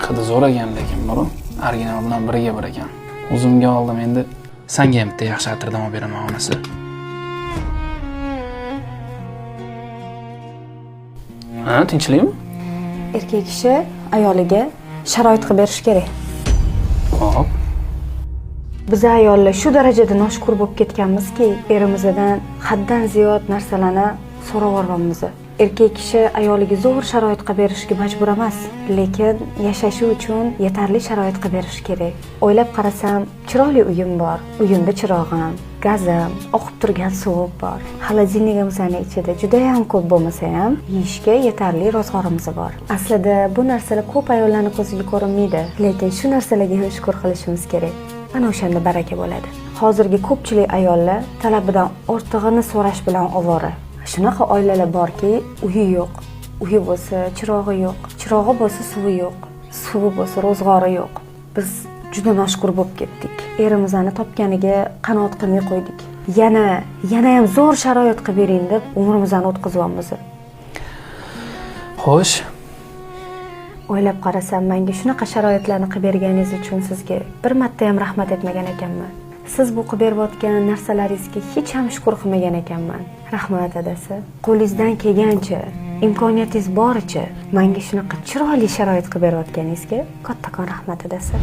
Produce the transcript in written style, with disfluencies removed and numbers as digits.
Hidi zo'r ekan lekin buni original bilan biriga bir ekan. O'zimga oldim, endi senga ham bitta yaxshi atrdama beraman onasi. Ha, tinchlikmi? Erkak kishi ayoliga sharoit qilib berish kerak. Xo'p. Biz ayollar shu darajada noshukur bo'lib ketganmizki, erimizdan haddan ziyod narsalarni so'rab olganmiz. Erkak kishi ayoliga zo'r sharoit qilib berishga majbur emas, lekin yashashi uchun yetarli sharoit qilib berish kerak. O'ylab qarasam, chiroyli uyim bor. Uyimda chirog'im, gazim, oqib turgan suvim bor. Xolodilnigimizning ichida juda ham ko'p bo'lmasa ham, yeyishga yetarli rozg'orimiz bor. Aslida bu narsalar ko'p ayollarning ko'ziga ko'rinmaydi, lekin shu narsalarga ham shukr qilishimiz kerak. Ana o'shanda baraka bo'ladi. Hozirgi ko'pchilik ayollar talabidan ortig'ini so'rash bilan ovora. Shunaqa oilalar borki, uyi yo'q. Uyi bo'lsa, chirog'i yo'q. Chirog'i bo'lsa, suvi yo'q. Suvi bo'lsa, ro'zg'ori yo'q. Biz juda noshukur bo'lib ketdik. Erimizni topganiga qanoat qilmay qo'ydik. Yana ham zo'r sharoit qilib bering deb umrimizni o'tkazyapmiz. Xo'sh. O'ylab qarasam, menga shunaqa sharoitlarni qilib berganingiz uchun sizga bir marta ham rahmat etmagan ekanman. Siz bu qilib berayotgan narsalaringizga hech ham shukr qilmagan ekanman. Rahmat adasi. Qo'lingizdan kelgancha, imkoniyatingiz boricha menga shunaqa chiroyli sharoit qilib berayotganingizga kattakon rahmat adasi.